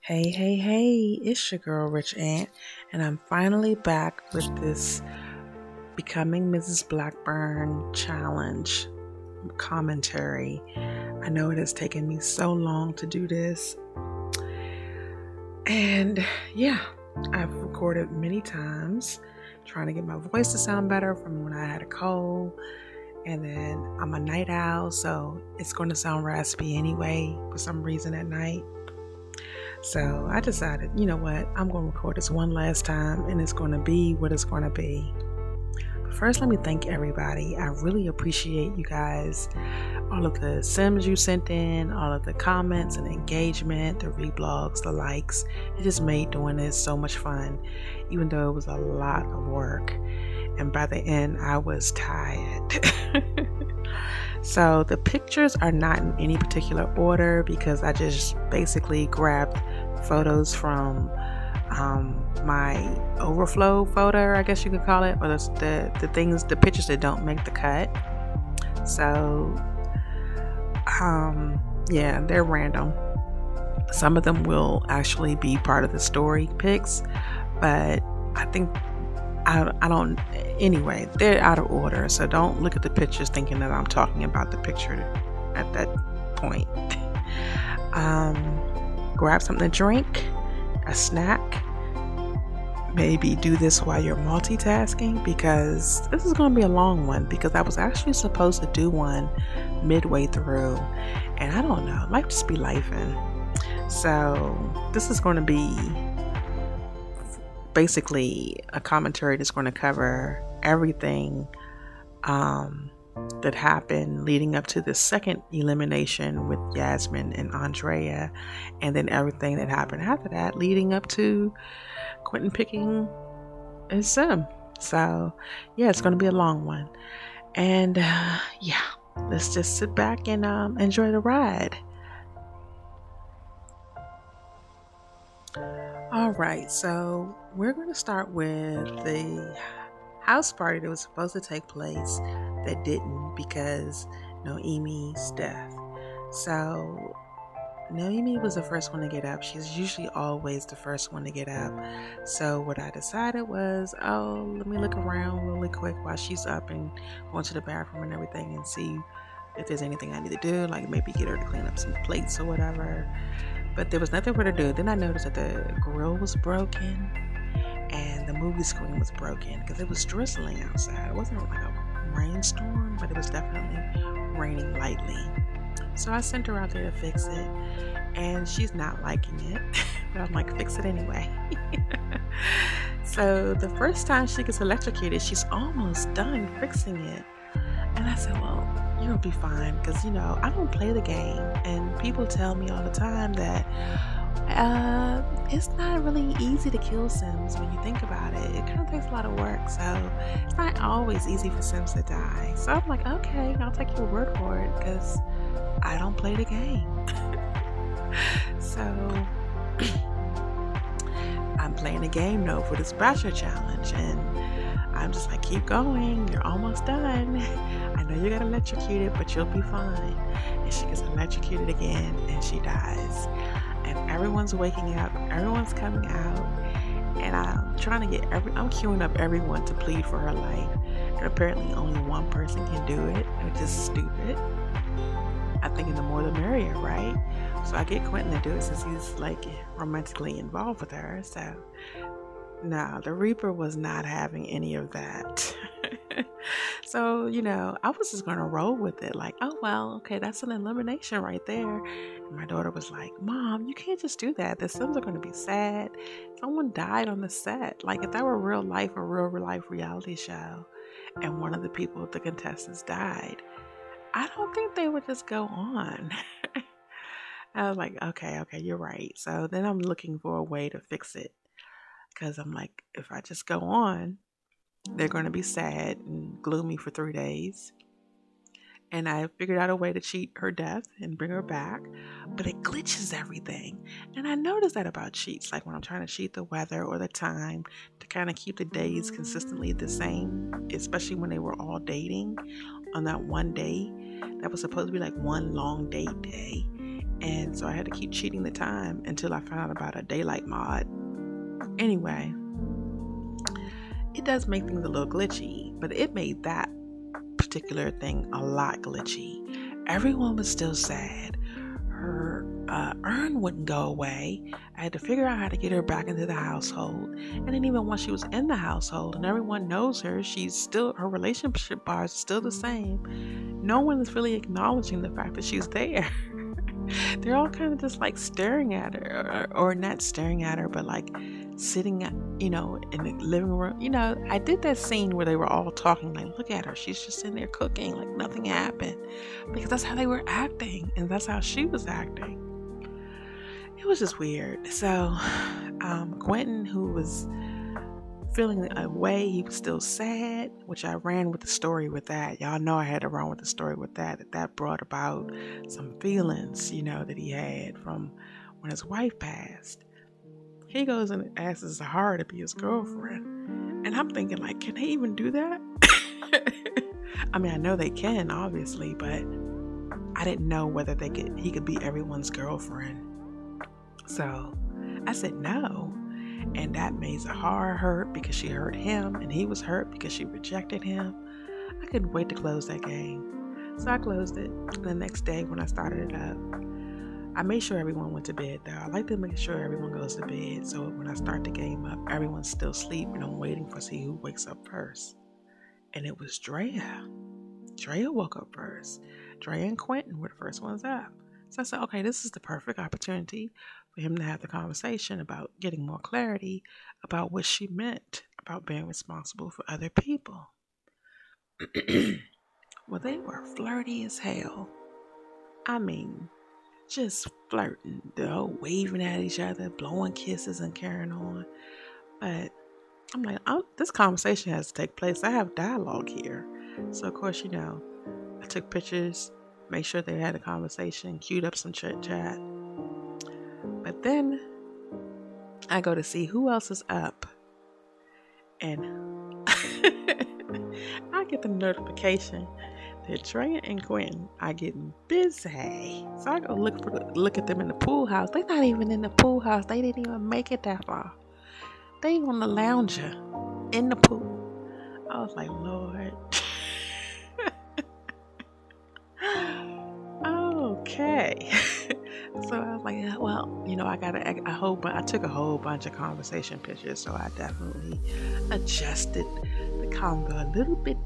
Hey, hey, hey, it's your girl Rich Ant, and I'm finally back with this Becoming Mrs. Blackburn challenge commentary. I know it has taken me so long to do this, and yeah, I've recorded many times trying to get my voice to sound better from when I had a cold, and then I'm a night owl, so it's going to sound raspy anyway for some reason at night. So I decided, you know what, I'm going to record this one last time and it's going to be what it's going to be. But first, let me thank everybody. I really appreciate you guys. All of the sims you sent in, all of the comments and engagement, the reblogs, the likes. It just made doing this so much fun, even though it was a lot of work. And by the end, I was tired. So the pictures are not in any particular order because I just basically grabbed photos from my overflow folder, I guess you could call it, or the pictures that don't make the cut. So yeah, they're random. Some of them will actually be part of the story pics, but I think I don't, anyway, they're out of order, so don't look at the pictures thinking that I'm talking about the picture at that point. Grab something to drink, a snack, maybe do this while you're multitasking, because this is going to be a long one, because I was actually supposed to do one midway through, and I don't know, life just be lifing. So this is going to be basically a commentary that's going to cover everything that happened leading up to the second elimination with Yasmin and Andrea, and then everything that happened after that leading up to Quentin picking his sim. So yeah, it's going to be a long one, and yeah, let's just sit back and enjoy the ride. Alright, so we're going to start with the house party that was supposed to take place that didn't because Noemi's death. So Noemi was the first one to get up. She's usually always the first one to get up. So what I decided was, let me look around really quick while she's up and going to the bathroom and everything and see if there's anything I need to do, like maybe get her to clean up some plates or whatever. But there was nothing for her to do. Then I noticed that the grill was broken and the movie screen was broken because it was drizzling outside. It wasn't like a rainstorm, but it was definitely raining lightly. So I sent her out there to fix it, and she's not liking it. But I'm like, fix it anyway. So the first time she gets electrocuted, she's almost done fixing it. And I said, well, you'll be fine, because I don't play the game, and people tell me all the time that it's not really easy to kill Sims when you think about it. It kind of takes a lot of work, so it's not always easy for Sims to die. So I'm like, okay, I'll take your word for it, because I don't play the game. So I'm playing a game though for this Bachelor challenge, and I'm just like, keep going, you're almost done. I know you got electrocuted, but you'll be fine. And she gets electrocuted again, and she dies. And everyone's waking up, everyone's coming out, and I'm trying to I'm queuing up everyone to plead for her life. And apparently only one person can do it, which is stupid. I think the more the merrier, right? So I get Quentin to do it since he's like romantically involved with her. So no, the Reaper was not having any of that. So, I was just going to roll with it. Like, oh, well, okay, that's an elimination right there. And my daughter was like, Mom, you can't just do that. The Sims are going to be sad. Someone died on the set. Like, if that were real life, a real life reality show, and one of the contestants died, I don't think they would just go on. I was like, okay, you're right. So then I'm looking for a way to fix it. Because I'm like, if I just go on, they're going to be sad and gloomy for 3 days. And I figured out a way to cheat her death and bring her back. But it glitches everything. And I noticed that about cheats. Like when I'm trying to cheat the weather or the time to kind of keep the days consistently the same. Especially when they were all dating on that one day. That was supposed to be like one long date day. And so I had to keep cheating the time until I found out about a daylight mod. Anyway, it does make things a little glitchy, but it made that particular thing a lot glitchy. Everyone was still sad. Her urn wouldn't go away. I had to figure out how to get her back into the household. And then even once she was in the household and everyone knows her, her relationship bars are still the same. No one is really acknowledging the fact that she's there. They're all kind of just like staring at her, or not staring at her, but like sitting at, in the living room. I did that scene where they were all talking, like, look at her, she's just in there cooking like nothing happened, because that's how they were acting, and that's how she was acting. It was just weird. So Quentin, who was feeling a way, he was still sad, which I ran with the story with that. Y'all know I had to run with the story with that brought about some feelings, that he had from when his wife passed. He goes and asks Zahara to be his girlfriend. And I'm thinking, like, can they even do that? I mean, I know they can, obviously, but I didn't know whether he could be everyone's girlfriend. So I said no. And that made Zahara hurt because she hurt him, and he was hurt because she rejected him. I couldn't wait to close that game. So I closed it. The next day when I started it up, I made sure everyone went to bed, though. I like to make sure everyone goes to bed, so when I start the game up, everyone's still asleep, and I'm waiting to see who wakes up first. And it was Drea. Drea woke up first. Drea and Quentin were the first ones up. So I said, okay, this is the perfect opportunity for him to have the conversation about getting more clarity about what she meant about being responsible for other people. Well, they were flirty as hell. I mean, just flirting. They're all waving at each other, blowing kisses and carrying on. But I'm like, this conversation has to take place. I have dialogue here. So, of course, I took pictures, make sure they had a conversation, queued up some chit chat. But then I go to see who else is up. And I get the notification that Drea and Quentin are getting busy. So I go look at them in the pool house. They're not even in the pool house. They didn't even make it that far. They on the lounger in the pool. I was like, Lord. Okay. So I was like, well, I took a whole bunch of conversation pictures, so I definitely adjusted the convo a little bit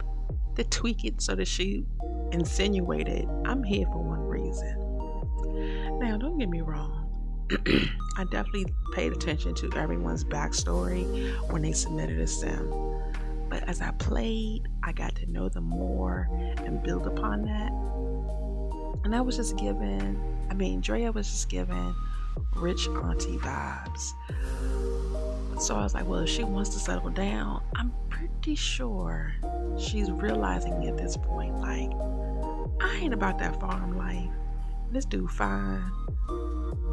to tweak it so that she insinuated, I'm here for one reason. Now, don't get me wrong. I definitely paid attention to everyone's backstory when they submitted a sim. But as I played, I got to know them more and build upon that. And I was just Drea was just giving rich auntie vibes. So I was like, well, if she wants to settle down, I'm pretty sure she's realizing at this point, like, I ain't about that farm life. This dude fine.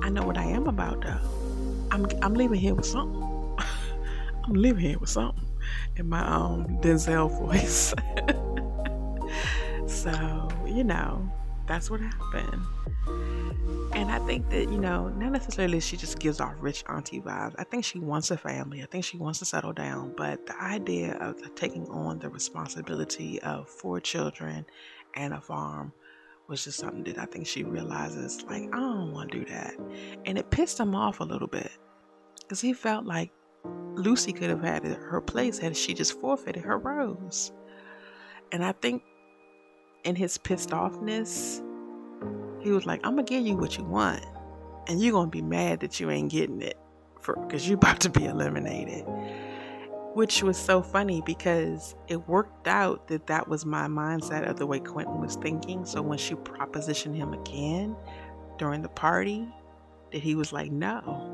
I know what I am about, though. I'm leaving here with something. I'm leaving here with something in my Denzel voice. So, that's what happened. And I think that, not necessarily she just gives off rich auntie vibes. I think she wants a family. I think she wants to settle down. But the idea of taking on the responsibility of 4 children and a farm was just something that I think she realizes, like, I don't want to do that. And it pissed him off a little bit because he felt like Lucy could have had her place had she just forfeited her rose. And I think in his pissed offness, he was like, I'm going to give you what you want. And you're going to be mad that you ain't getting it because you're about to be eliminated. Which was so funny because it worked out that was my mindset of the way Quentin was thinking. So when she propositioned him again during the party, that he was like, no.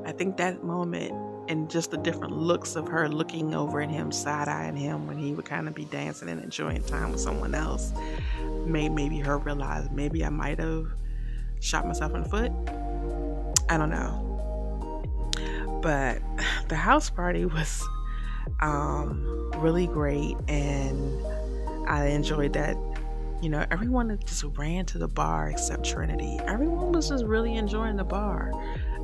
I think that moment and just the different looks of her looking over at him, side-eyeing him when he would kind of be dancing and enjoying time with someone else, made maybe her realize maybe I might have shot myself in the foot. I don't know. But the house party was really great, and I enjoyed that Everyone had just ran to the bar except Trinity. Everyone was just really enjoying the bar.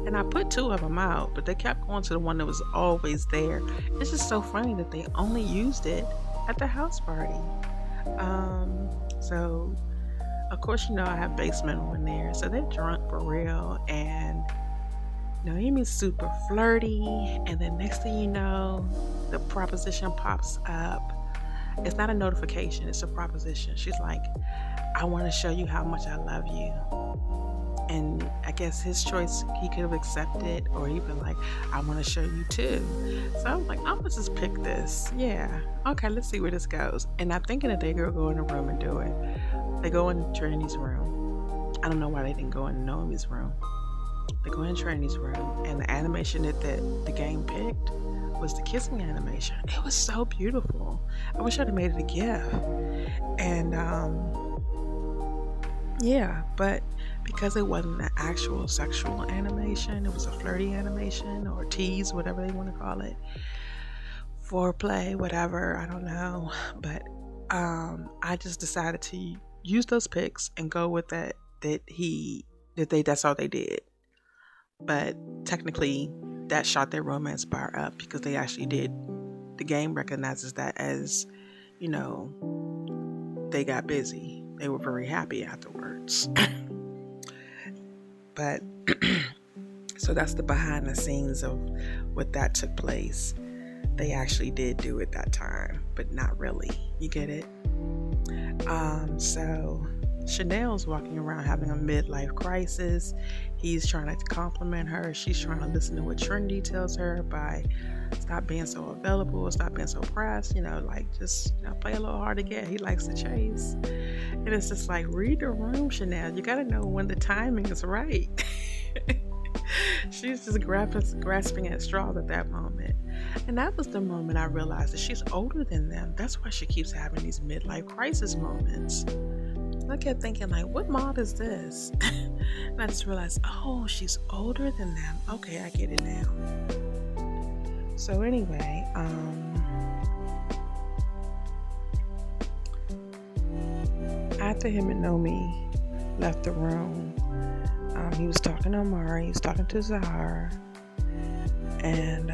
And I put 2 of them out, but they kept going to the one that was always there. It's just so funny that they only used it at the house party. So, of course, I have basement in there. So they're drunk for real. And Noemi's super flirty. And then next thing you know, the proposition pops up. It's not a notification, it's a proposition. She's like, I want to show you how much I love you. And I guess his choice, he could have accepted, or even like, I want to show you too. So I was like, I'm gonna just pick this. Yeah, okay, let's see where this goes. And I'm thinking that they go in the room and do it. They go in Trinity's room. I don't know why they didn't go in Noemi's room. They go in Trinity's room, and the animation that the game picked was the kissing animation. It was so beautiful. I wish I'd have made it a GIF. And yeah, but because it wasn't an actual sexual animation, it was a flirty animation or tease, whatever they want to call it, foreplay, whatever, I don't know. But I just decided to use those pics and go with that. That's all they did. But technically, that shot their romance bar up because they actually did. The game recognizes that as, they got busy. They were very happy afterwards. But so that's the behind the scenes of what that took place. They actually did do it that time, but not really. You get it? So Chanel's walking around having a midlife crisis. He's trying to compliment her. She's trying to listen to what Trinity tells her by stop being so available, stop being so pressed, just play a little hard to get. He likes to chase. And it's just like, read the room, Chanel. You got to know when the timing is right. She's just grasping at straws at that moment. And that was the moment I realized that she's older than them. That's why she keeps having these midlife crisis moments. I kept thinking, like, what mod is this? And I just realized, oh, she's older than them. Okay, I get it now. So anyway, after him and Nomi left the room, he was talking to Amari, he was talking to Zahara, and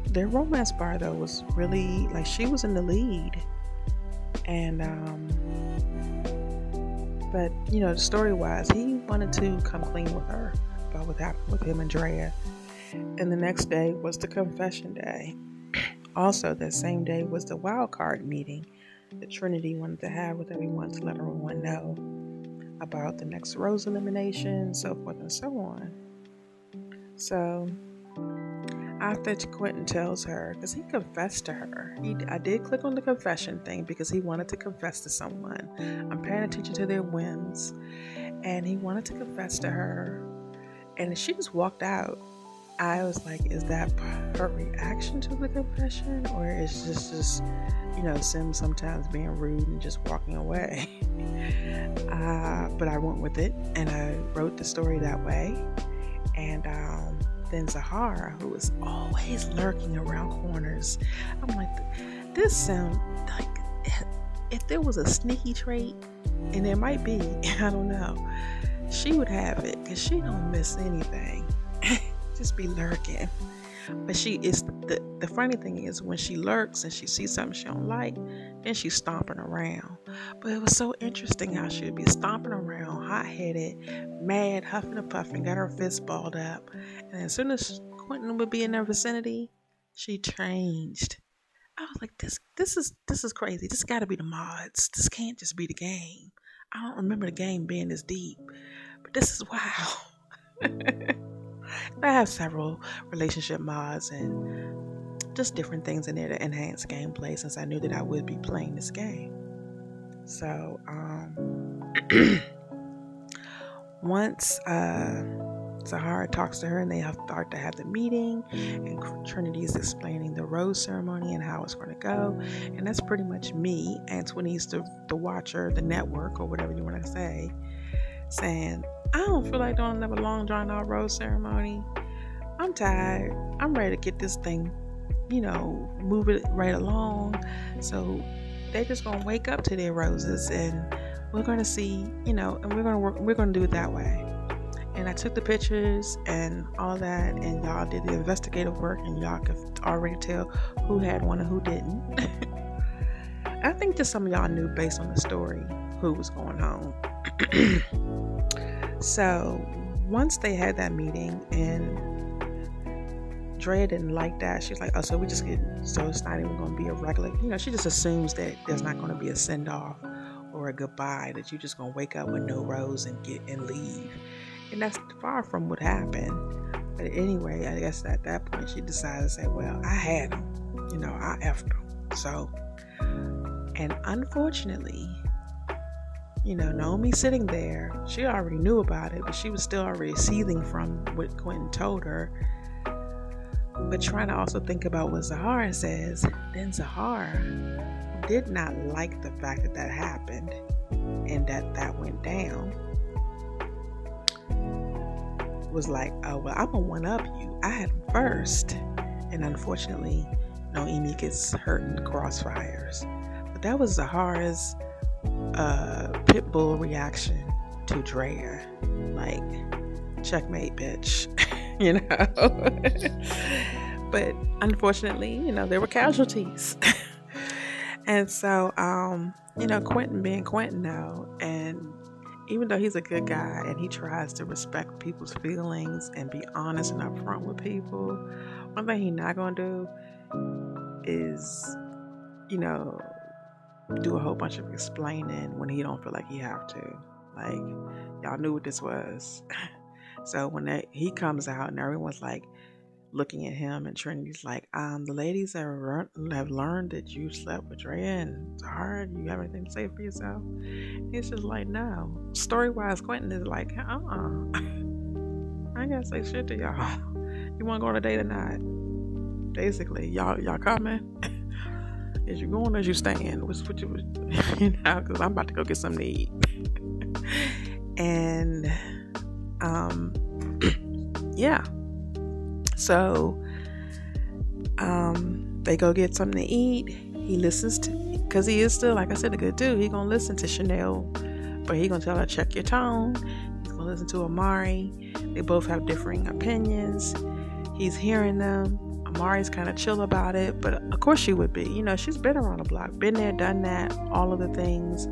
their romance bar, though, was really, like, she was in the lead. And but story-wise, he wanted to come clean with her about what happened with him and Drea. And the next day was the confession day. Also, that same day was the wild card meeting that Trinity wanted to have with everyone to let everyone know about the next rose elimination, so forth and so on. So after Quentin tells her, because he confessed to her, I did click on the confession thing because he wanted to confess to someone. I'm paying attention to their whims, and he wanted to confess to her, and she just walked out. I was like, is that her reaction to the confession, or is this just Sim sometimes being rude and just walking away? But I went with it, and I wrote the story that way. And then Zahara, who is always lurking around corners, I'm like, this sounds like if there was a sneaky trait, and there might be, I don't know, she would have it, because she don't miss anything. Just be lurking. But she is the funny thing is, when she lurks and she sees something she don't like, then she's stomping around. But it was so interesting how she would be stomping around, hot-headed, mad, huffing and puffing, got her fist balled up, and as soon as Quentin would be in their vicinity, she changed. I was like, this is crazy. This got to be the mods. This can't just be the game. I don't remember the game being this deep, but this is wow. I have several relationship mods and just different things in there to enhance gameplay, since I knew that I would be playing this game. So once Zahara talks to her and they start to have the meeting, and Trinity is explaining the rose ceremony and how it's going to go, and that's pretty much me, Antoine's the watcher, the network, or whatever you want to say, saying, I don't feel like doing another long drawn out rose ceremony. I'm tired. I'm ready to get this thing, move it right along. So they're just gonna wake up to their roses, and we're gonna see, and we're gonna do it that way. And I took the pictures and all that, and y'all did the investigative work, and y'all could already tell who had one and who didn't. I think that some of y'all knew based on the story who was going home. So once they had that meeting, and Drea didn't like that. She's like, oh, so it's not even going to be a regular, she just assumes that there's not going to be a send off or a goodbye, that you're just going to wake up with no rose and leave. And that's far from what happened. But anyway, I guess at that point she decided to say, well, I had him, I effed him. So, and unfortunately, Naomi sitting there, she already knew about it, but she was still already seething from what Quentin told her. But trying to also think about what Zahara says, then Zahara did not like the fact that happened and that went down. Was like, oh, well, I'm gonna one up you. I had him first. And unfortunately, Noemi gets hurt in the crossfires. But that was Zahara's pit bull reaction to Drea. Like, checkmate, bitch. But unfortunately, there were casualties. And so, Quentin being Quentin now, and even though he's a good guy and he tries to respect people's feelings and be honest and upfront with people, one thing he's not going to do is, do a whole bunch of explaining when he don't feel like he have to. Like, y'all knew what this was. So when he comes out and everyone's like looking at him, and Trinity's like, the ladies have learned that you slept with Drea and Zahara. Do you have anything to say for yourself? He's just like, no. Story-wise, Quentin is like, I ain't gotta say shit to y'all. You want to go on a date or not? Basically, y'all coming? Is you going or is you staying? What you because I'm about to go get something to eat. And yeah. So they go get something to eat. He listens to, because he is still, like I said, a good dude. He gonna listen to Chanel, but he gonna tell her, check your tone. He's gonna listen to Amari. They both have differing opinions. He's hearing them. Amari's kind of chill about it, but of course she would be. She's been around the block, been there, done that, all of the things.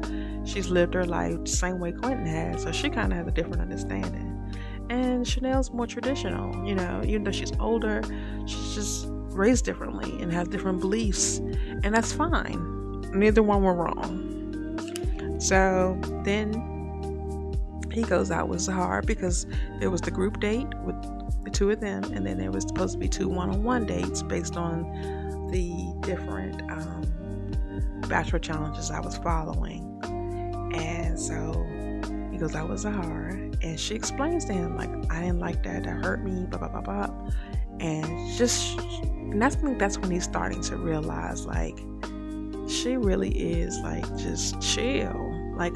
She's lived her life the same way Quentin has, so she kind of has a different understanding. And Chanel's more traditional, even though she's older, she's just raised differently and has different beliefs, and that's fine. Neither one were wrong. So then he goes out with Zahara, because there was the group date with the two of them, and then there was supposed to be 2 one-on-one dates based on the different bachelor challenges I was following. And so he goes out with Zahara, and she explains to him, like, I didn't like that hurt me, blah blah blah blah. And that's when he's starting to realize, like, she really is like just chill. Like,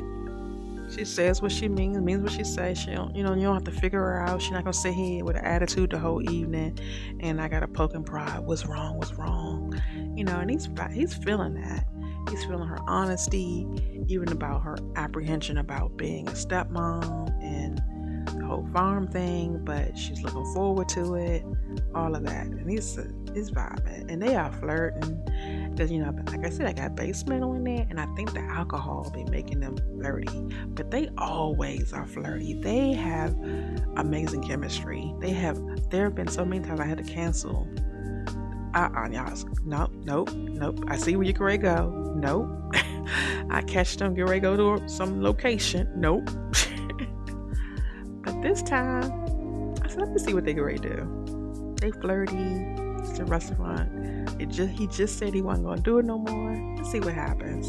she says what she means what she says. She don't, you don't have to figure her out. She's not gonna sit here with an attitude the whole evening, and I gotta poke and prod. What's wrong? And he's feeling that. He's feeling her honesty, even about her apprehension about being a stepmom and the whole farm thing, but she's looking forward to it, all of that. And he's vibing, and they are flirting, because like I said, I got base metal in there, and I think the alcohol be making them flirty, but they always are flirty. They have amazing chemistry. There have been so many times I had to cancel. Y'all, nope. I see where you can go. Nope. I catch them get ready to go to some location. Nope. But this time, I said, let me see what they get ready to do. They flirty. It's a restaurant. He just said he wasn't going to do it no more. Let's see what happens.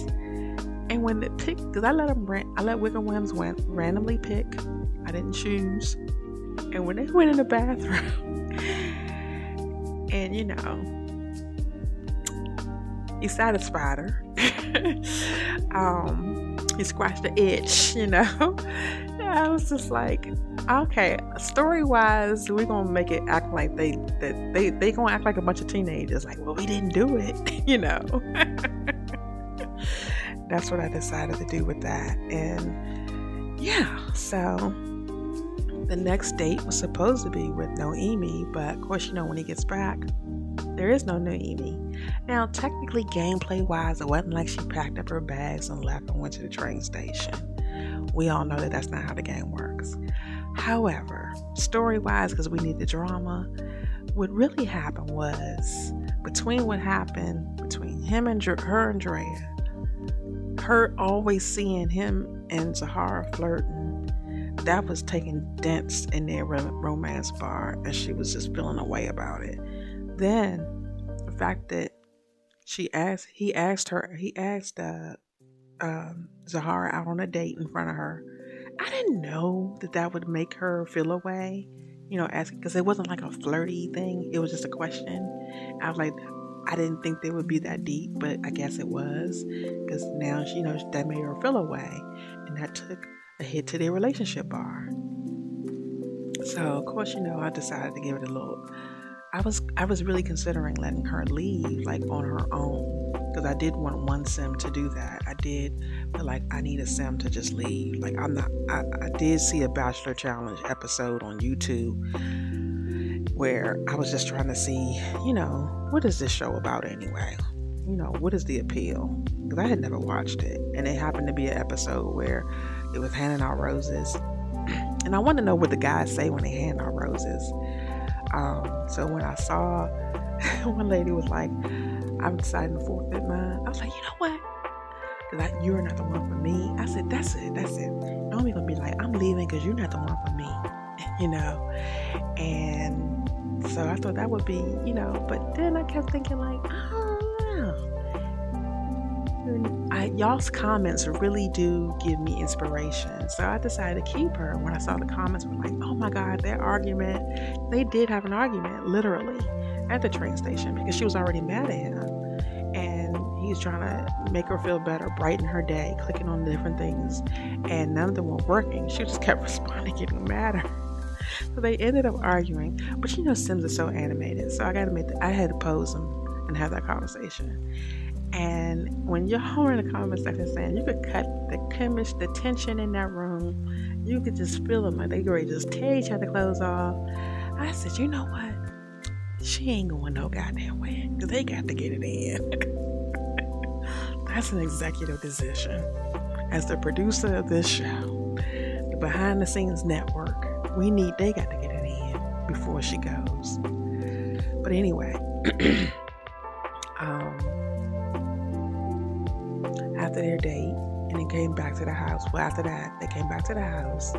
And when they pick, because I let Wickham Williams randomly pick. I didn't choose. And when they went in the bathroom, and he satisfied her. He scratched the itch, I was just like, okay, story-wise, we're gonna make it act like they gonna act like a bunch of teenagers, like, well, we didn't do it, that's what I decided to do with that. And yeah, so the next date was supposed to be with Noemi, but of course, when he gets back, there is no Noemi. Now, technically, gameplay-wise, it wasn't like she packed up her bags and left and went to the train station. We all know that that's not how the game works. However, story-wise, because we need the drama, what really happened was, between him and her and Drea, her always seeing him and Zahara flirting, that was taking dents in their romance bar, and she was just feeling a way about it. Then the fact that he asked Zahara out on a date in front of her. I didn't know that would make her feel a way, asking, because it wasn't like a flirty thing. It was just a question. I was like, I didn't think they would be that deep, but I guess it was, because now that made her feel a way, and that took a hit to their relationship bar. So of course, I decided to give it a little. I was really considering letting her leave, like on her own, because I did want one sim to do that. I did feel like I need a sim to just leave. Like I did see a Bachelor Challenge episode on YouTube where I was just trying to see, what is this show about anyway? What is the appeal? Because I had never watched it, and it happened to be an episode where it was handing out roses, and I want to know what the guys say when they hand out roses. So when I saw one lady was like, I'm deciding to forfeit mine, I was like, you know what? Because you're not the one for me. I said, that's it. Naomi gonna be like, I'm leaving because you're not the one for me, And so I thought that would be, But then I kept thinking like, y'all's comments really do give me inspiration. So I decided to keep her. When I saw the comments, were like, oh my God, they did have an argument, literally, at the train station, because she was already mad at him. And he's trying to make her feel better, brighten her day, clicking on different things. And none of them were working. She just kept responding, getting madder. So they ended up arguing. But Sims are so animated. So I had to pose them and have that conversation. And when y'all were in the comment section saying you could cut the tension in that room, you could just feel them like they ready to just tear each other clothes off. I said, you know what? She ain't going no goddamn way, because they got to get it in. That's an executive decision. As the producer of this show, the behind the scenes network, they got to get it in before she goes. But anyway, after their date, and then came back to the house. Well, after that, they came back to the house.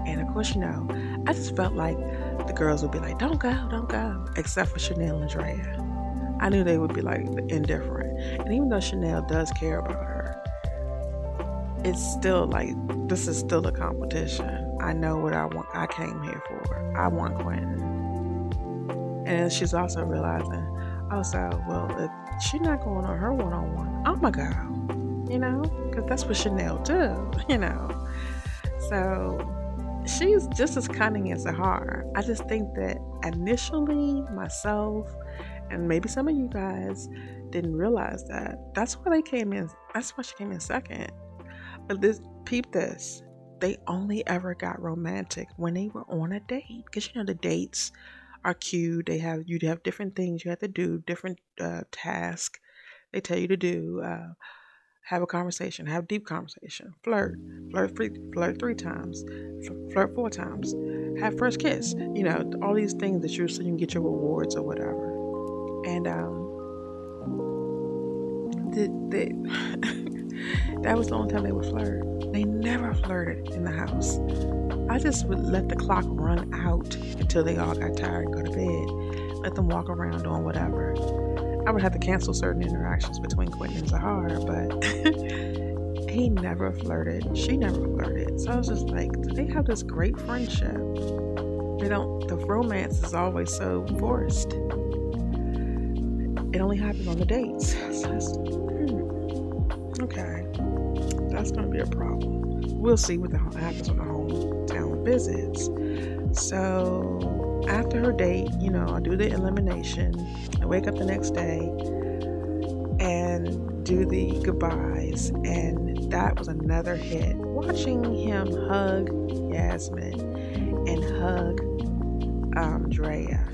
And of course, I just felt like the girls would be like, don't go. Except for Chanel and Drea. I knew they would be like indifferent. And even though Chanel does care about her, it's still like, this is still a competition. I know what I want. I came here for. I want Quentin. And she's also realizing, if she's not going on her one-on-one, I'm going to go. Because that's what Chanel do, So she's just as cunning as Zahara. I just think that initially myself and maybe some of you guys didn't realize that. That's why they came in. That's why she came in second. But peep this. They only ever got romantic when they were on a date. Because the dates are queued. You'd have different things you have to do, different tasks they tell you to do. Have a conversation, have deep conversation, flirt 3 times, flirt 4 times, have first kiss, all these things that so you can get your rewards or whatever. And that was the only time they would flirt. They never flirted in the house. I just would let the clock run out until they all got tired and go to bed. Let them walk around doing whatever. I would have to cancel certain interactions between Quentin and Zahara, but he never flirted. She never flirted. So I was just like, they have this great friendship. The romance is always so forced. It only happens on the dates. So it's, okay, that's going to be a problem. We'll see what happens on the hometown visits. So after her date, I do the elimination. I wake up the next day, and do the goodbyes, and that was another hit. Watching him hug Yasmin and hug Drea.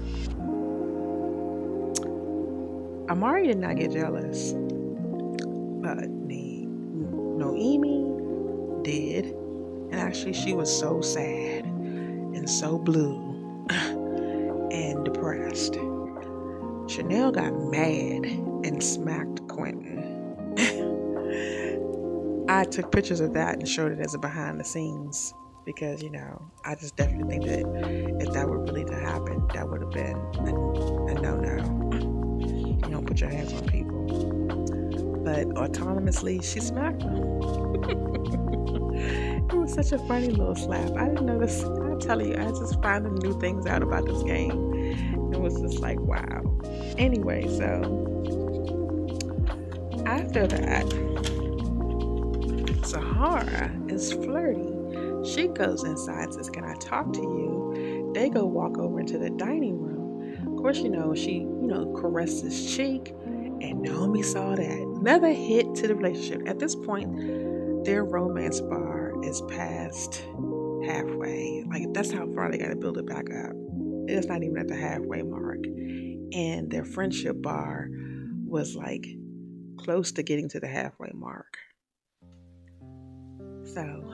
Amari did not get jealous, but Noemi did. And actually, she was so sad and so blue and depressed. Chanel got mad and smacked Quentin. I took pictures of that and showed it as a behind the scenes because, I just definitely think that if that were really to happen, that would have been a no-no. You don't put your hands on people. But autonomously, she smacked him. It was such a funny little slap. I didn't know this. I'm telling you, I just finding new things out about this game. It was just like, wow. Anyway, so after that, Sahara is flirty. She goes inside and says, "Can I talk to you?" They go walk over into the dining room. Of course, she, caressed his cheek, and Naomi saw that. Another hit to the relationship. At this point, their romance bar is past halfway. Like, that's how far they got to build it back up. It's not even at the halfway mark. And their friendship bar was like close to getting to the halfway mark. So,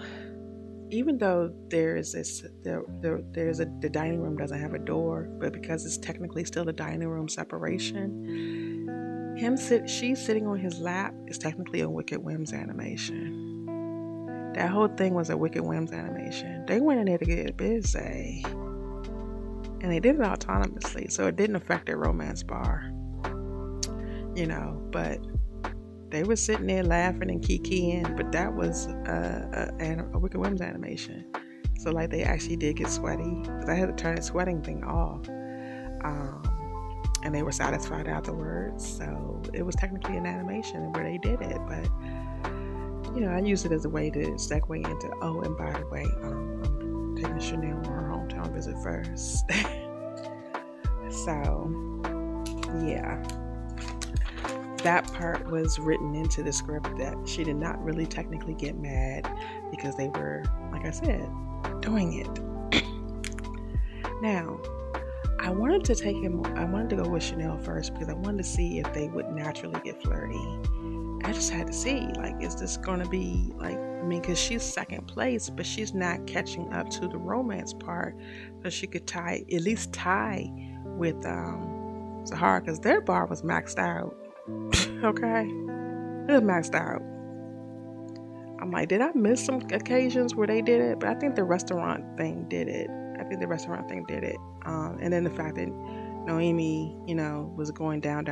even though the dining room doesn't have a door, but because it's technically still a dining room separation, she's sitting on his lap is technically a Wicked Whims animation. That whole thing was a Wicked Whims animation. They went in there to get busy, and they did it autonomously, so it didn't affect their romance bar. But they were sitting there laughing and kikiing, but that was a Wicked Whims animation. So, like, they actually did get sweaty, because I had to turn the sweating thing off. And they were satisfied afterwards. So, it was technically an animation where they did it. But, I used it as a way to segue into, and by the way, I'm taking Chanel on her hometown visit first. So, yeah. That part was written into the script that she did not really technically get mad because they were, like I said, doing it. Now, I wanted to go with Chanel first because I wanted to see if they would naturally get flirty. I just had to see, like, is this going to be, like, because she's second place, but she's not catching up to the romance part, so she could tie with Sahara, because their bar was maxed out. Okay, it was maxed out. I'm like, did I miss some occasions where they did it? But I think the restaurant thing did it. And then the fact that Noemi, was going down.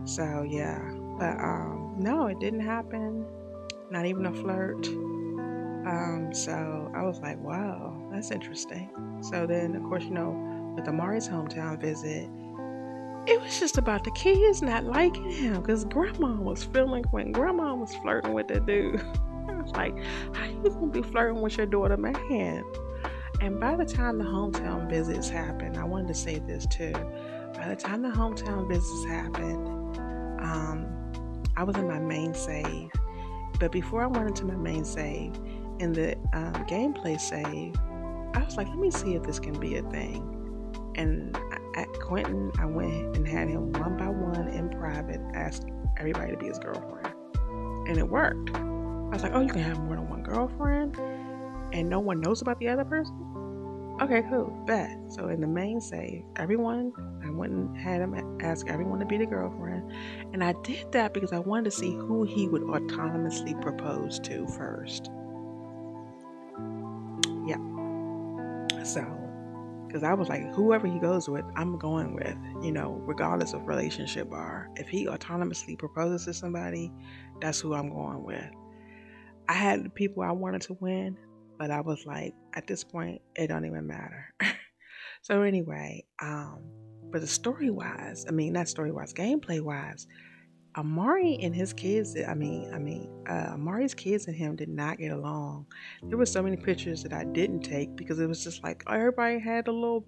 So yeah, but no, it didn't happen. Not even a flirt. So I was like, wow, that's interesting. So then, of course, with Amari's hometown visit, it was just about the kids not liking him because Grandma was feeling when Grandma was flirting with that dude. I was like, how you gonna be flirting with your daughter, man? And by the time the hometown visits happened, I wanted to say this too. By the time the hometown visits happened, I was in my main save. But before I went into my main save, in the gameplay save, I was like, let me see if this can be a thing. And at Quentin, I went and had him one by one in private ask everybody to be his girlfriend. And it worked. I was like, oh, you can have more than one girlfriend? And no one knows about the other person? Okay, cool, bet. So in the main save, I went and had him ask everyone to be the girlfriend. And I did that because I wanted to see who he would autonomously propose to first. Yeah. So, because I was like, whoever he goes with, I'm going with, regardless of relationship bar. If he autonomously proposes to somebody, that's who I'm going with. I had the people I wanted to win, but I was like, at this point, it don't even matter. So anyway, but gameplay-wise, Amari and his kids, Amari's kids and him did not get along. There were so many pictures that I didn't take because it was just like everybody had a little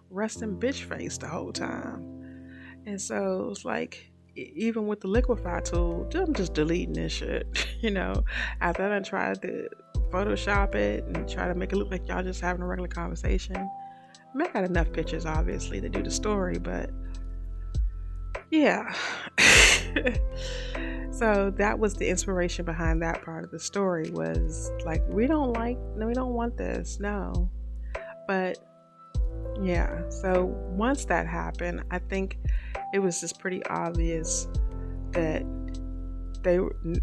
resting bitch face the whole time. And so it was like, even with the liquify tool, I'm just deleting this shit. After I tried to Photoshop it and try to make it look like y'all just having a regular conversation. I mean, I got enough pictures, obviously, to do the story, but yeah. So that was the inspiration behind that part of the story, was like, we don't want this, no. But yeah, so once that happened, I think it was just pretty obvious that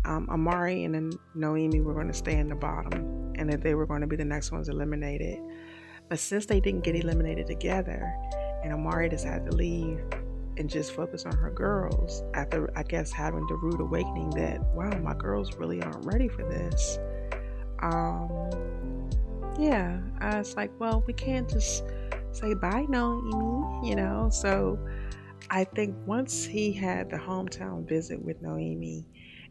Amari and then Noemi were going to stay in the bottom, and that they were going to be the next ones eliminated. But since they didn't get eliminated together, and Amari decided to leave and just focus on her girls after, I guess, having the rude awakening that, wow, my girls really aren't ready for this. Yeah, I was like, well, we can't just say bye, Noemi, So I think once he had the hometown visit with Noemi,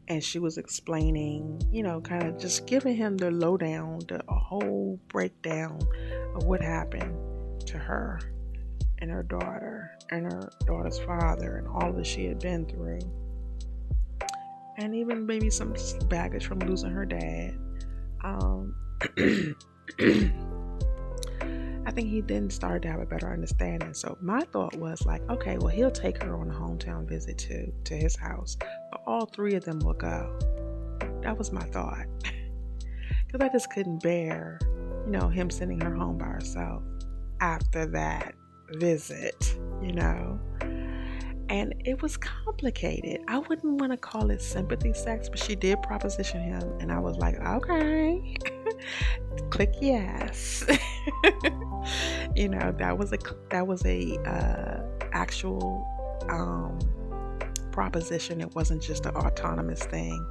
and she was explaining, kind of just giving him the lowdown, the whole breakdown of what happened to her and her daughter and her daughter's father and all that she had been through. And even maybe some baggage from losing her dad. I think he then started to have a better understanding. So my thought was like, okay, well, he'll take her on a hometown visit to his house. But all three of them will go. That was my thought. Because I just couldn't bear, him sending her home by herself after that visit, And it was complicated. I wouldn't want to call it sympathy sex, but she did proposition him. And I was like, okay, click yes. That was a actual proposition. It wasn't just an autonomous thing.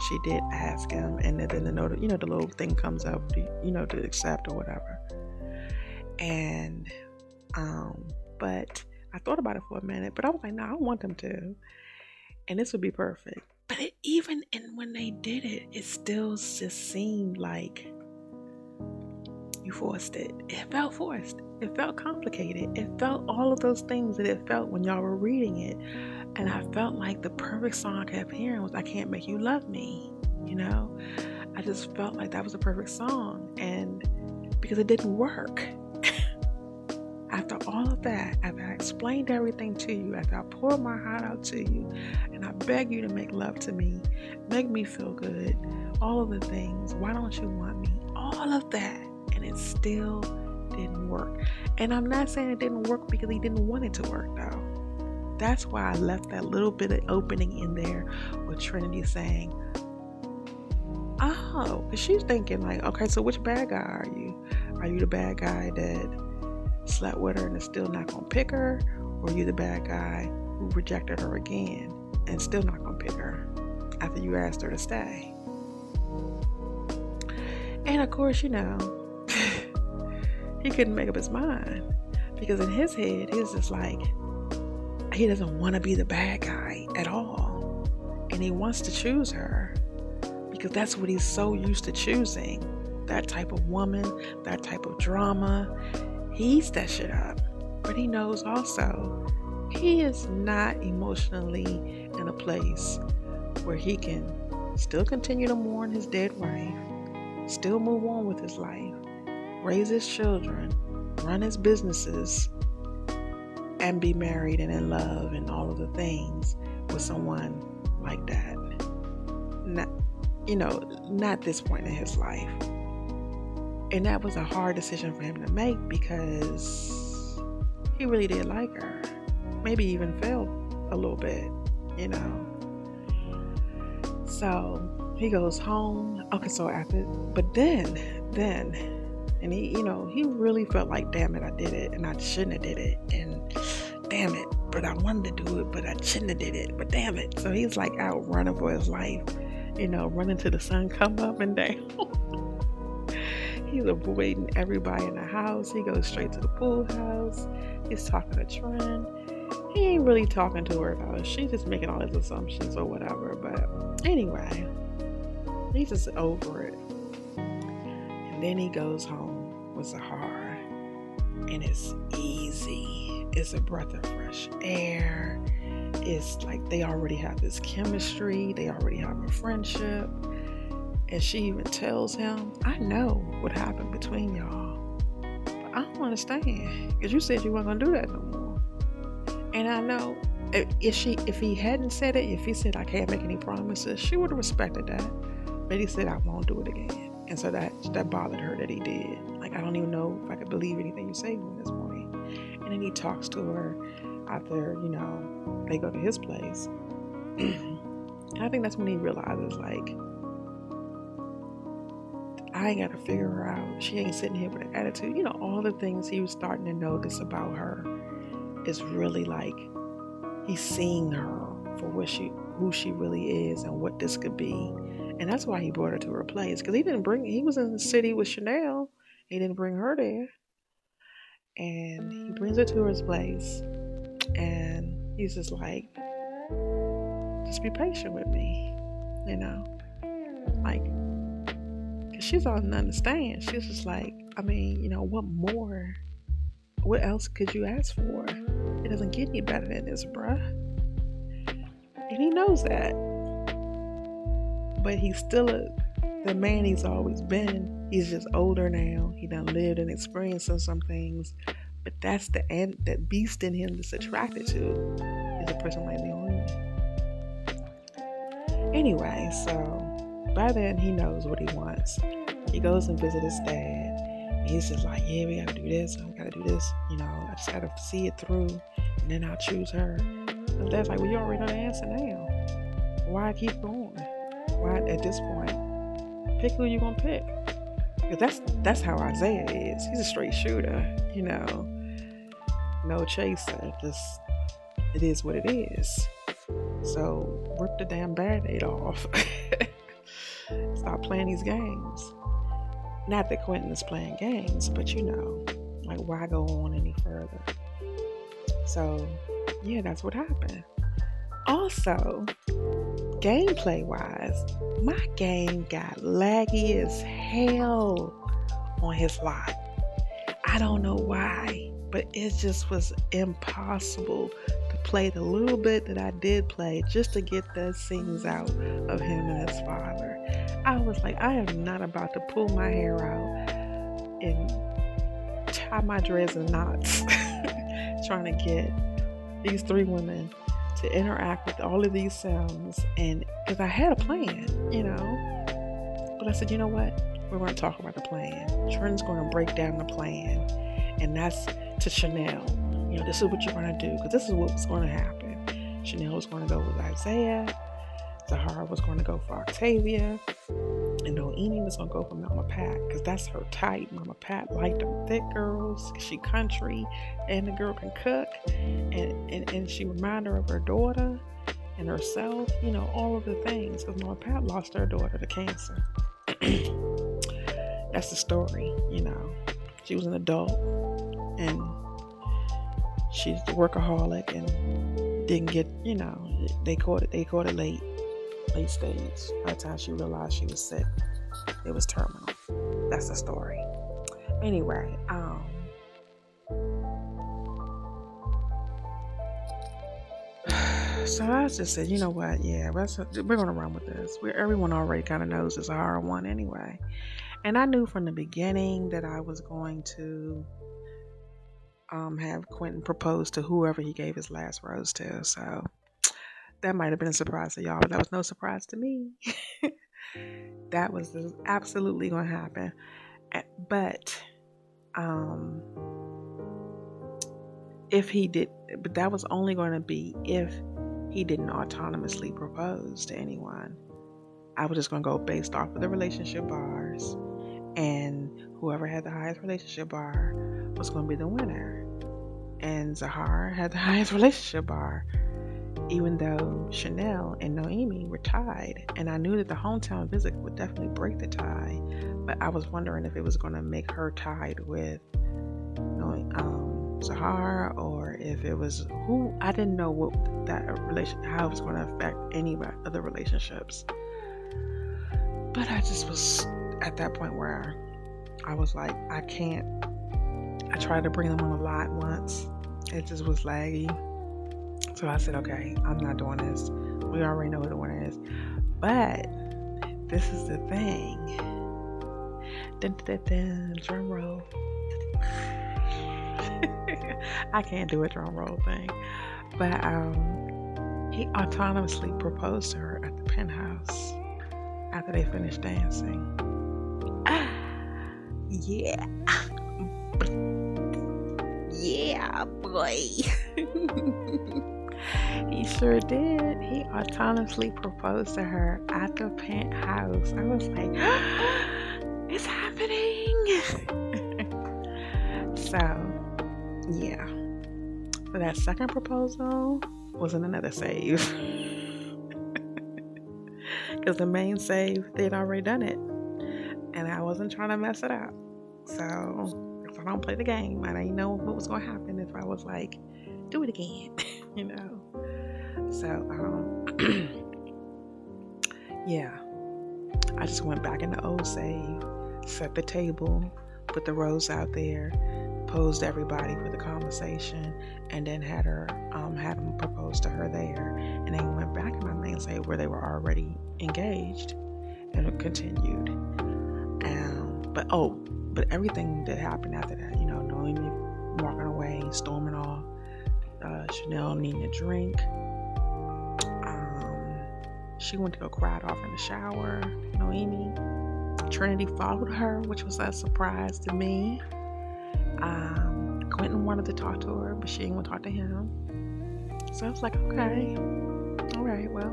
She did ask him, and then the little thing comes up, to accept or whatever. And but I thought about it for a minute, but I was like, no, I don't want them to, and this would be perfect. But when they did it, it still just seemed like you forced it. It felt forced. It felt complicated. It felt all of those things that it felt when y'all were reading it. And I felt like the perfect song I kept hearing was I Can't Make You Love Me. I just felt like that was the perfect song. And because it didn't work. After all of that, after I explained everything to you, after I poured my heart out to you, and I beg you to make love to me, make me feel good, all of the things, why don't you want me? All of that. And it still didn't work. And I'm not saying it didn't work because he didn't want it to work, though. That's why I left that little bit of opening in there with Trinity saying, oh, because she's thinking like, okay, so which bad guy are you? Are you the bad guy that slept with her and is still not gonna pick her, or are you the bad guy who rejected her again and still not gonna pick her after you asked her to stay? And of course, he couldn't make up his mind, because in his head, he's just like, he doesn't want to be the bad guy at all, and he wants to choose her because that's what he's so used to choosing, that type of woman, that type of drama. He eats that shit up, but he knows also he is not emotionally in a place where he can still continue to mourn his dead wife, still move on with his life, raise his children, run his businesses, and be married and in love and all of the things with someone like that. Not this point in his life. And that was a hard decision for him to make, because he really did like her. Maybe even felt a little bit, So he goes home. Okay, so then, and he really felt like, damn it, I did it, and I shouldn't have did it, and damn it, but I wanted to do it, but I shouldn't have did it, but damn it. So he's like out running for his life, running till the sun come up and down. He's avoiding everybody in the house. He goes straight to the pool house. He's talking to Trin. He ain't really talking to her though. She's just making all his assumptions or whatever. But anyway, he's just over it. And then he goes home with Zahara. And it's easy. It's a breath of fresh air. it's like they already have this chemistry, they already have a friendship. And she even tells him, I know what happened between y'all, but I don't understand, because you said you weren't gonna do that no more. And I know if he hadn't said it, if he said I can't make any promises, she would have respected that. But he said I won't do it again. And so that bothered her that he did. Like, I don't even know if I could believe anything you say to me this morning. And then he talks to her after, they go to his place. And I think that's when he realizes, like, I ain't got to figure her out. She ain't sitting here with an attitude. All the things he was starting to notice about her is really like he's seeing her for who she really is and what this could be. And that's why he brought her to her place. Because he was in the city with Chanel. He didn't bring her there. And he brings her to his place. And he's just like, just be patient with me. Like, cause she's all to understand. She's just like, what more? What else could you ask for? It doesn't get any better than this, bruh. And he knows that. But he's still the man he's always been. He's just older now. He done lived and experienced some things. But that's that beast in him that's attracted to is a person like Naomi. Anyway, so by then he knows what he wants. He goes and visits his dad. And he's just like, yeah, we gotta do this. We gotta do this. I just gotta see it through. And then I'll choose her. And dad's like, well, you already know the answer now. Why keep going? Why at this point pick who you gonna pick? Because that's how Isaiah is. He's a straight shooter, no chaser. Just it is what it is. So rip the damn band-aid off. Stop playing these games. Not that Quentin is playing games, but like, why go on any further? So yeah, that's what happened. Also, gameplay wise, my game got laggy as hell on his lot. I don't know why, but it just was impossible to play the little bit that I did play just to get the scenes out of him and his father. I was like, I am not about to pull my hair out and tie my dreads in knots trying to get these three women to interact with all of these sounds. And because I had a plan, but I said, you know what, we're going to talk about the plan. Trent's going to break down the plan, and that's to Chanel. This is what you're going to do, because this is what was going to happen. Chanel was going to go with Isaiah, Zahara was going to go for Octavia, and Noemi was going to go for Mama Pat, because that's her type. Mama Pat liked them thick girls. She country, and the girl can cook, and she reminded her of her daughter and herself, all of the things, because Mama Pat lost her daughter to cancer. That's the story. She was an adult, and she's a workaholic, and didn't get, they caught it late stage. By the time she realized she was sick, it was terminal. That's the story. Anyway, so I just said, you know what, yeah, we're gonna run with this. Everyone already kind of knows it's a hard one anyway. And I knew from the beginning that I was going to have Quentin propose to whoever he gave his last rose to. So that might have been a surprise to y'all, but that was no surprise to me. That was absolutely going to happen. But if he did, but that was only going to be if he didn't autonomously propose to anyone. I was just going to go based off of the relationship bars, and whoever had the highest relationship bar was going to be the winner. And Zahara had the highest relationship bar, even though Chanel and Noemi were tied. And I knew that the hometown visit would definitely break the tie, but I was wondering if it was going to make her tied with Zahara, or if it was who. I didn't know what that how it was going to affect any of the relationships. But I just was at that point where I was like, I can't. I tried to bring them on a lot once. It just was laggy. So I said, okay, I'm not doing this. We already know who the winner is. But this is the thing. Dun, dun, dun, dun, drum roll. I can't do a drum roll thing. But he autonomously proposed to her at the penthouse after they finished dancing. Yeah. Yeah, boy. He sure did. He autonomously proposed to her at the penthouse. I was like, it's happening. So, yeah. So that second proposal wasn't another save. Because the main save, they'd already done it. And I wasn't trying to mess it up. So, if I don't play the game, I didn't know what was going to happen if I was like, do it again. You know? So, yeah. I just went back in the old save, set the table, put the rose out there, posed everybody for the conversation, and then had him propose to her there, and then went back in my main save where they were already engaged, and it continued. But everything that happened after that, you know, Noemi walking away, storming off, Chanel needing a drink. She went to go cry it off in the shower. Noemi. Trinity followed her, which was a surprise to me. Quentin wanted to talk to her, but she didn't want to talk to him. So I was like, okay, all right, well,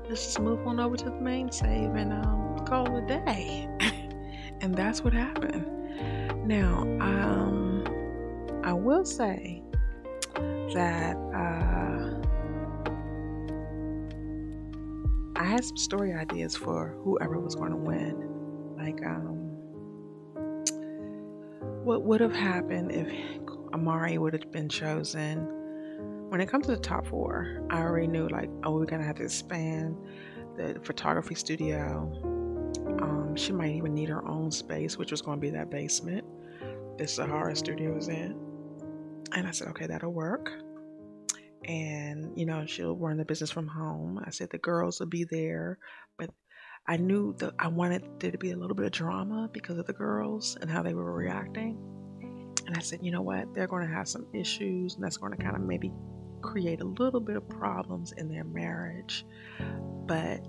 let's just move on over to the main save and call it a day. And that's what happened. Now, I will say that I had some story ideas for whoever was going to win. Like, what would have happened if Amari would have been chosen? When it comes to the top four, I already knew, like, we're going to have to expand the photography studio. She might even need her own space, which was going to be that basement that Sahara Studio was in. And I said, okay, that'll work. And, you know, she'll run the business from home. I said the girls will be there, but I knew that I wanted there to be a little bit of drama because of the girls and how they were reacting. And I said, you know what? They're going to have some issues, and that's going to kind of maybe create a little bit of problems in their marriage. But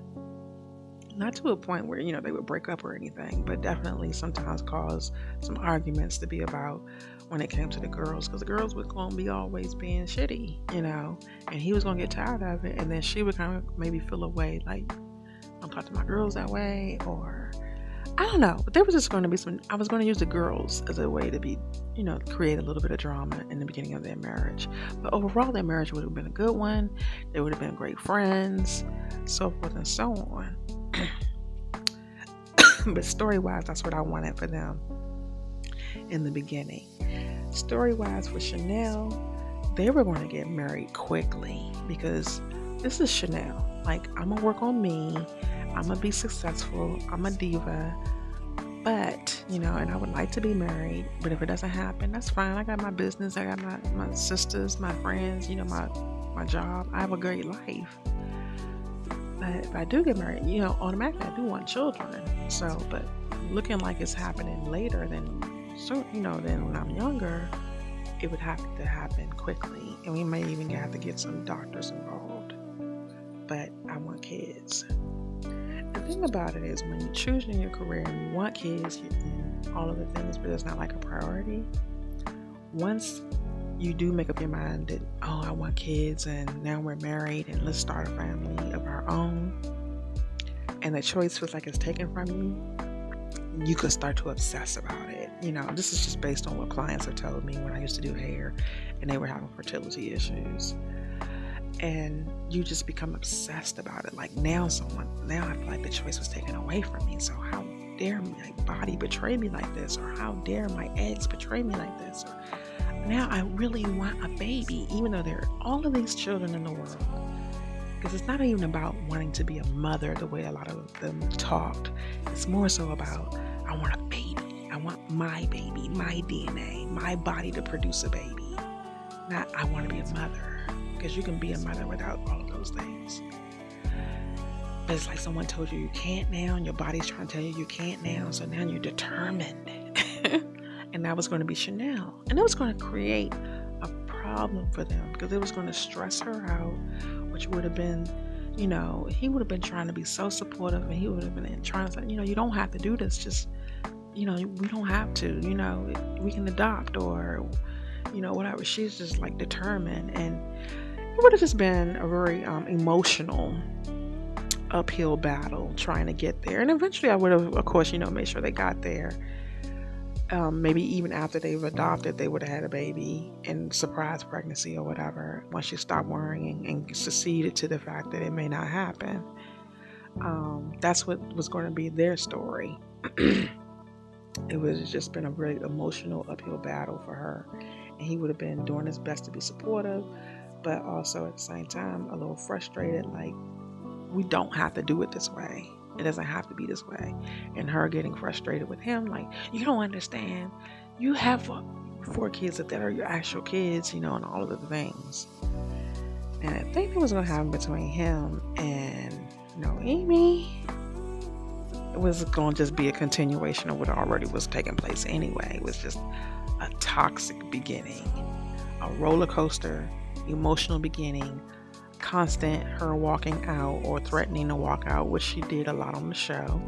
not to a point where, you know, they would break up or anything, but definitely sometimes cause some arguments to be about when it came to the girls, because the girls were going to be always being shitty, you know, and he was going to get tired of it, and then she would kind of maybe feel a way like, I'm talking to my girls that way, or I don't know, but there was just going to be I was going to use the girls as a way to be, you know, create a little bit of drama in the beginning of their marriage. But overall, their marriage would have been a good one. They would have been great friends, so forth and so on. But story-wise, that's what I wanted for them in the beginning. Story-wise for Chanel, they were going to get married quickly because this is Chanel. Like, I'm going to work on me. I'm going to be successful. I'm a diva. But, you know, and I would like to be married. But if it doesn't happen, that's fine. I got my business. I got my sisters, my friends, you know, my job. I have a great life. But if I do get married, you know, automatically I do want children. So, but looking like it's happening later than when I'm younger, it would have to happen quickly. And we may even have to get some doctors involved. But I want kids. The thing about it is when you're choosing your career and you want kids and all of the things, but it's not like a priority, once you do make up your mind that, oh, I want kids and now we're married and let's start a family of our own, and the choice feels like it's taken from you, you could start to obsess about it. You know, this is just based on what clients have told me when I used to do hair and they were having fertility issues. And you just become obsessed about it. Like now I feel like the choice was taken away from me. So how dare my body betray me like this? Or how dare my eggs betray me like this? Or now I really want a baby, even though there are all of these children in the world. Because it's not even about wanting to be a mother the way a lot of them talked. It's more so about, I want a baby. I want my baby, my DNA, my body to produce a baby. Not, I want to be a mother. because you can be a mother without all of those things. But it's like someone told you can't now, and your body's trying to tell you can't now, so now you're determined. And that was going to be Chanel, and it was going to create a problem for them because it was going to stress her out, which would have been, you know, he would have been trying to be so supportive, and he would have been trying to say, you know, you don't have to do this, just, you know, we don't have to, you know, we can adopt, or, you know, whatever. She's just like determined, and it would have just been a very emotional uphill battle trying to get there. And eventually I would have, of course, you know, made sure they got there. Maybe even after they've adopted, they would have had a baby and surprise pregnancy or whatever, once you stop worrying and seceded to the fact that it may not happen. That's what was going to be their story. It was just been a really emotional uphill battle for her, and he would have been doing his best to be supportive, but also at the same time a little frustrated, like, we don't have to do it this way. It doesn't have to be this way. And her getting frustrated with him, like, you don't understand. You have 4 kids that are your actual kids, you know, and all of the things. And I think it was going to happen between him and Noemi. It was going to just be a continuation of what already was taking place anyway. It was just a toxic beginning, a roller coaster, emotional beginning, constant her walking out or threatening to walk out, which she did a lot on the show.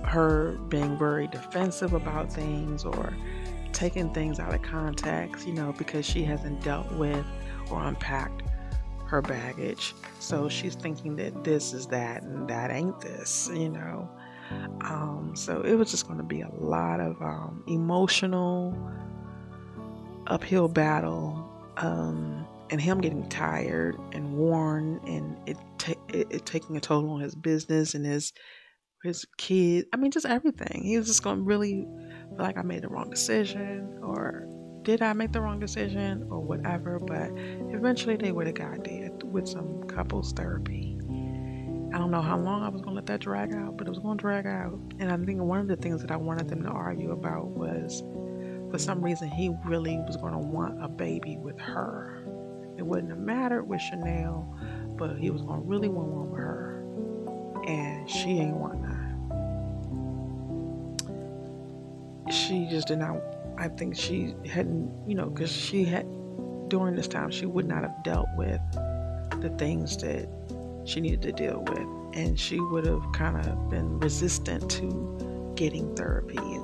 Her being very defensive about things or taking things out of context, you know, because she hasn't dealt with or unpacked her baggage. So she's thinking that this is that and that ain't this, you know. So it was just going to be a lot of emotional uphill battle, and him getting tired and worn, and it taking a toll on his business and his kids. I mean, just everything. He was just going to really feel like I made the wrong decision, or did I make the wrong decision, or whatever. But eventually they would have got there with some couples therapy. I don't know how long I was going to let that drag out, but it was going to drag out. And I think one of the things that I wanted them to argue about was, for some reason, he really was going to want a baby with her. It wouldn't have mattered with Chanel, but he was going to really want one with her. And she ain't want that. She just did not, I think she hadn't, you know, because she had, during this time, she would not have dealt with the things that she needed to deal with. And she would have kind of been resistant to getting therapy and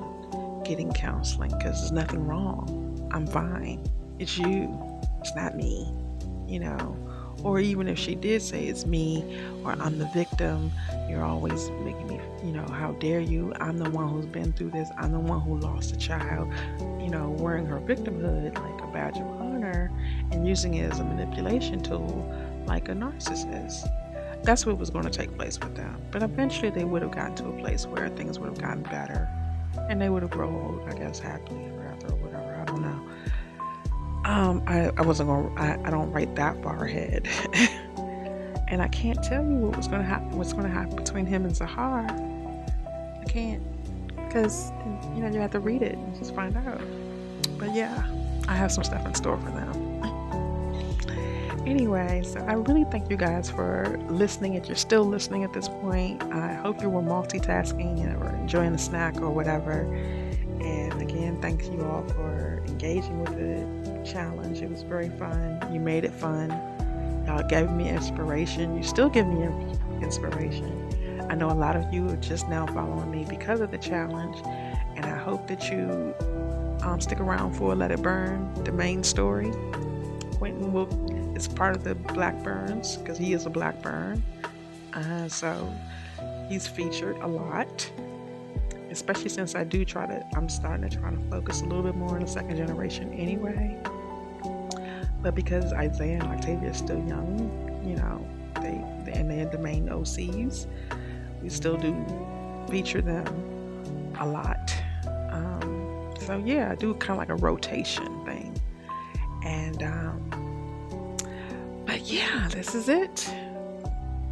getting counseling, because there's nothing wrong. I'm fine. It's you. It's not me, you know. Or even if she did say it's me, or I'm the victim, you're always making me, you know, how dare you? I'm the one who's been through this. I'm the one who lost a child, you know, wearing her victimhood like a badge of honor and using it as a manipulation tool like a narcissist. That's what was going to take place with them. But eventually they would have gotten to a place where things would have gotten better, and they would have grown old, I guess, happily ever after, or whatever. I don't know. I wasn't going to, I don't write that far ahead. And I can't tell you what's going to happen between him and Zahar. I can't, because, you know, you have to read it and just find out. But yeah, I have some stuff in store for them. Anyway, so I really thank you guys for listening. If you're still listening at this point, I hope you were multitasking or enjoying a snack or whatever. And again, thank you all for engaging with the challenge. It was very fun. You made it fun. Y'all gave me inspiration. You still give me inspiration. I know a lot of you are just now following me because of the challenge, and I hope that you stick around for Let It Burn, the main story. Quentin is part of the Blackburns because he is a Blackburn. So he's featured a lot, especially since I'm starting to try to focus a little bit more on the second generation anyway. But because Isaiah and Octavia are still young, you know, they're the main OCs, we still do feature them a lot. So yeah, I do kind of like a rotation thing. And but yeah, this is it.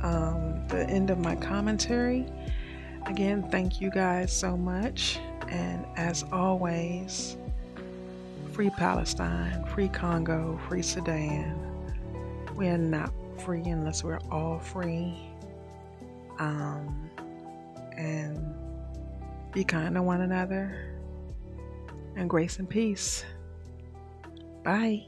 The end of my commentary. Again, thank you guys so much. And as always, Free Palestine, free Congo, free Sudan. We are not free unless we're all free. And be kind to one another. And grace and peace. Bye.